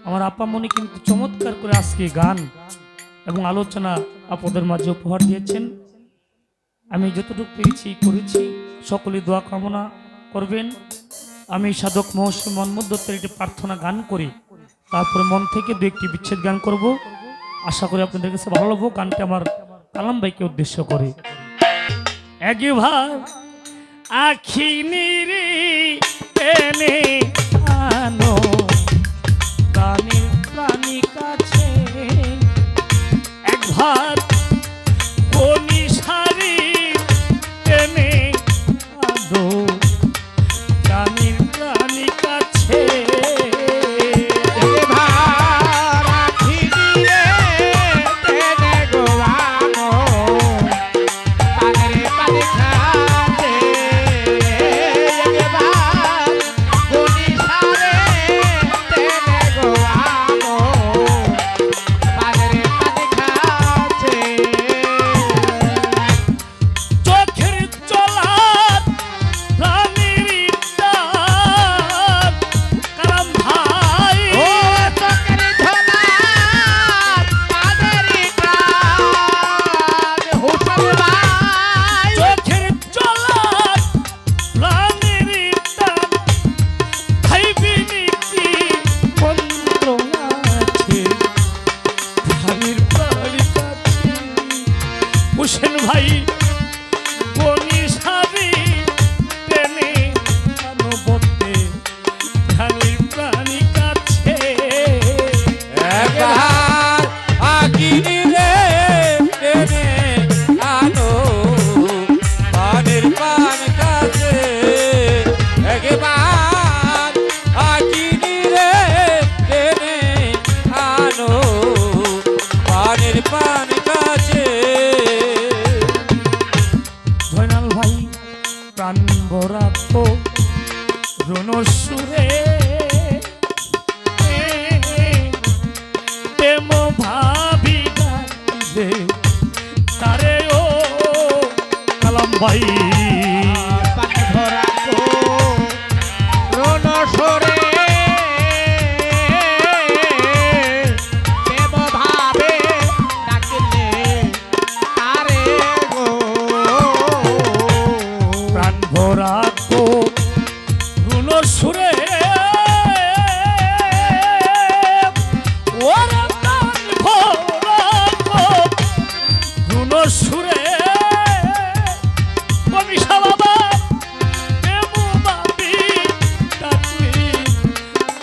আমার আপামনি কিন্তু চমৎকার করে আজকে গান এবং আলোচনা আপনাদের মাঝে উপহার দিয়েছেন। আমি যতটুকু পেরেছি করেছি, সকলে দোয়া কামনা করবেন। আমি সাধক মহর্ষি মনমোহন দত্তের একটি প্রার্থনা গান করি, তারপরে মন থেকে দু একটি বিচ্ছেদ গান করব। আশা করি আপনাদের কাছে ভালো লাগবে। গানটি আমার কালাম ভাইকে উদ্দেশ্য করে। একবার আখি নিরি টেনে আনো প্রাণীর প্রাণী কাছে, একবার কোনি শাড়ি টেনে আনো প্রাণীর প্রাণী কাছে। হোসেন ভাই বনি শাড়ি টেনে মানবতে প্রাণীর প্রাণী কাছে। একবার আকিরে টেনে আনো প্রাণীর প্রাণ কাছে, একবার আকিরে টেনে আনো প্রাণীর প্রাণ কাছে। জয়নাল ভাই প্রাণ ভরা তো রণসুরে প্রেম ভাবি ডাকবে তারে ও কালাম ভাই। প্রাণ ভরা তো রণসুরে প্রেম ভাবে ডাকলে তারে গো। প্রাণ ভরা তো রণসুরে ওরে প্রাণ ভরা তো রণসুরে কবিশা বাবা প্রেম ভাবি ডাকলি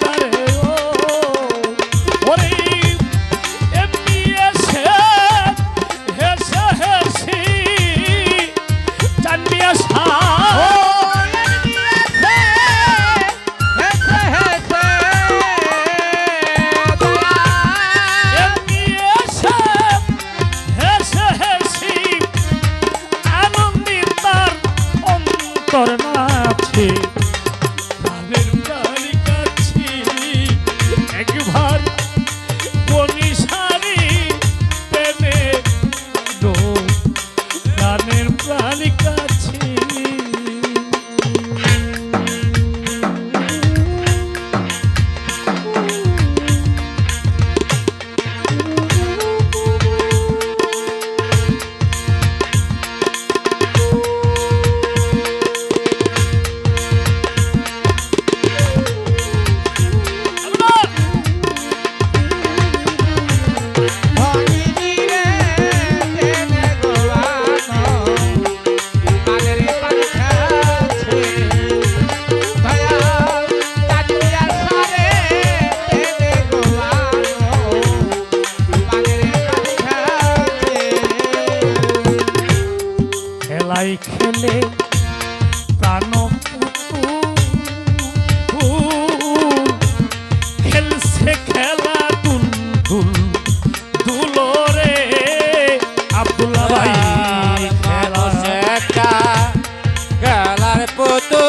তারে ও ওরে এমনি এসে হেসে হেসি চান্দি আসা নাচে প্রাণের প্রাণী কাছে। একবার বনি শাড়ি টেনে আনো প্রাণের প্রাণী কাছে। খেলাই খেলে প্রাণ খেলছে খেলা দুল দুল দুলরে আব্দুল্লাহ ভাই খেলা একটা খেলার পুতুল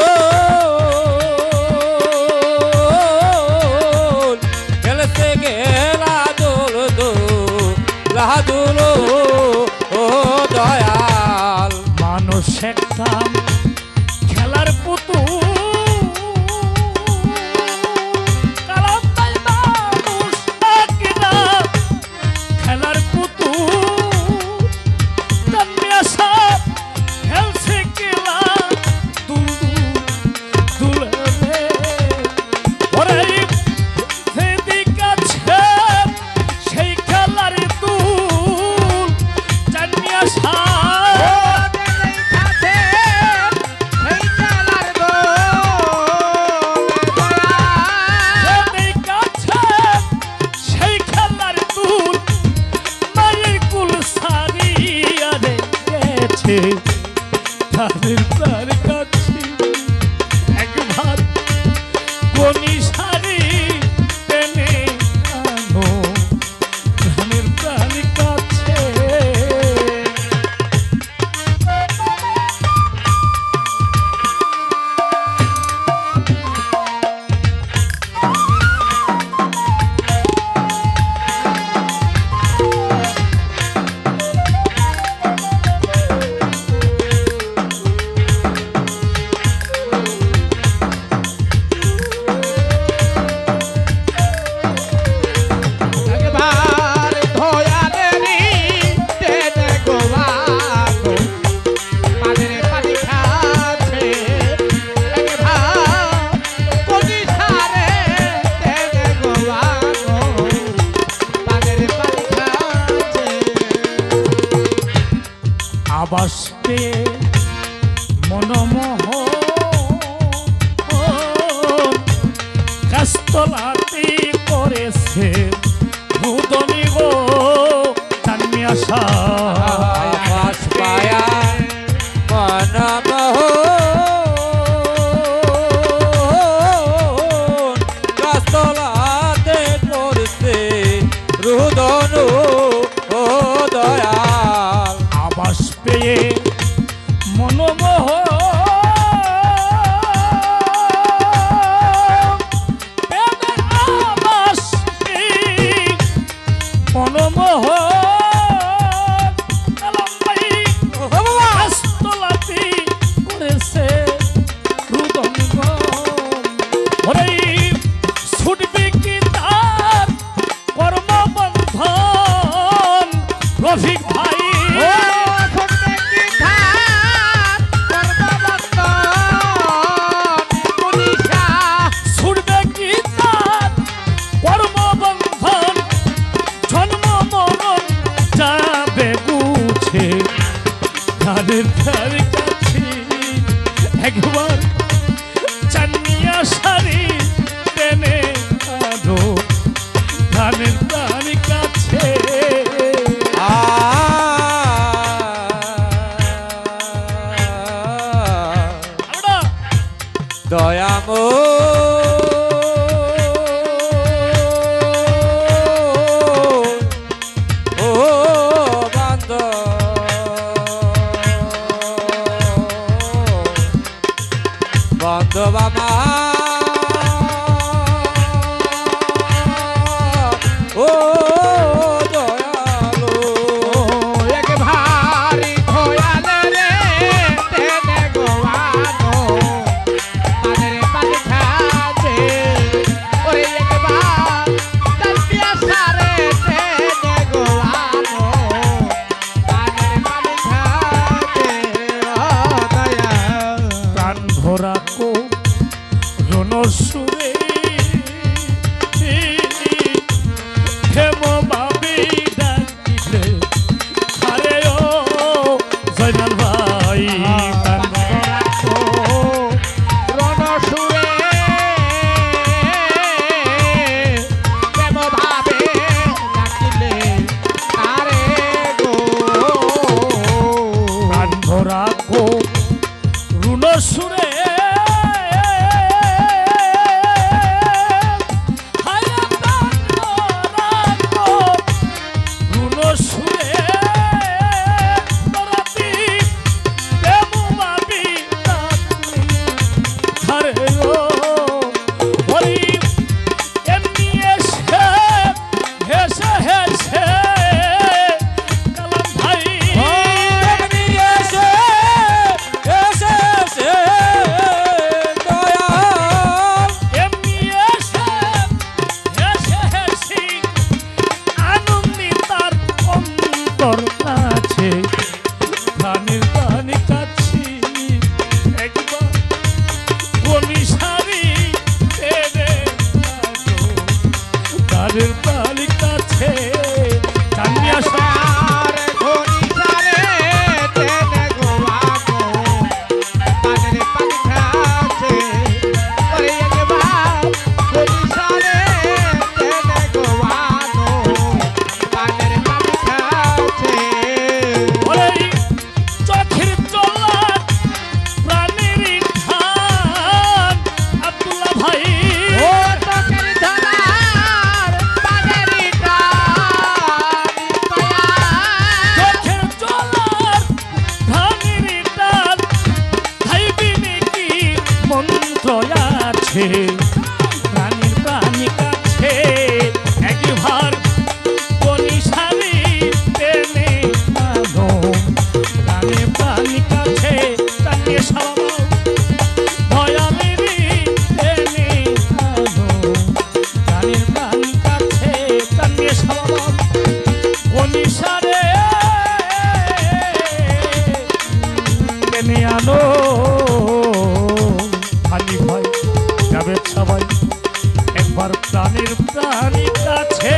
খেলতে গেলা দোল দোলা দুলো ও দয়াল। মানুষ একটা খেলার পুতুল কালাম ভাই মানুষ আছে তাদের প্রাণ কাছে একবার কোনি সারি টেনে আনো প্রাণের প্রাণ কাছে একবার ধয়ালেরি টেনে গোয়ানো পানের পানি খাচ্ছে একবার কোনি সারে টেনে গোয়ানো পানের পানি খাচ্ছে আবাস পেয়ে মনমোহ গাছতলাতে করেছে ভূতনি গো চাননি আশা আকাশ পায়া মনমোহ গাছতলাতে করছে রুদনু ও দয়াল আবাস পেয়ে মনমোহ প্রেমের আবাস পেয়ে মনমোহ গাছতলাতে করেছে রুদনি গো ওরে ছুটবে কি তার কর্মবন্ধন রফিক ভাই ছুটবে কি তার কর্মবন্ধন জন্ম মরণ যাবে বুঝে তাদের তার কাছে একবার চান্নিয়া শাড়ি টেনে আনো ধানের তার কাছে আমরা দয়াম ও বান্দ বামা ও দয়ালো একবার ধয়ালেরে টেনে গোয়ানো পানের পানি খাচ্ছে ওরে একবার চান্নিয়া সারে টেনে গোয়ানো পানের পানি খাচ্ছে ও দয়া প্রাণ ভরা কো রণ সুরে হেম ভাবি ডাকিলে আরে ও জয়নাল ভাই প্রাণ ভরা কো রণসুরে প্রেম ভাবে ডাকিলে তারে গো প্রাণ ভরা কো রুণ সুরে আছে ধানের পানি কাছি একবার কোনি সারি টেনে আনো ধানের পানি কাছে চান্নিয়া আর ঘড়ি সারে টেনে গোয়ানো পানের পানি খাচ্ছে ওরে একবার ঘড়ি সারে টেনে গোয়ানো পানের পানি খাচ্ছে ওরে চোখে যাবে সবাই একবার প্রাণের প্রাণী কাছে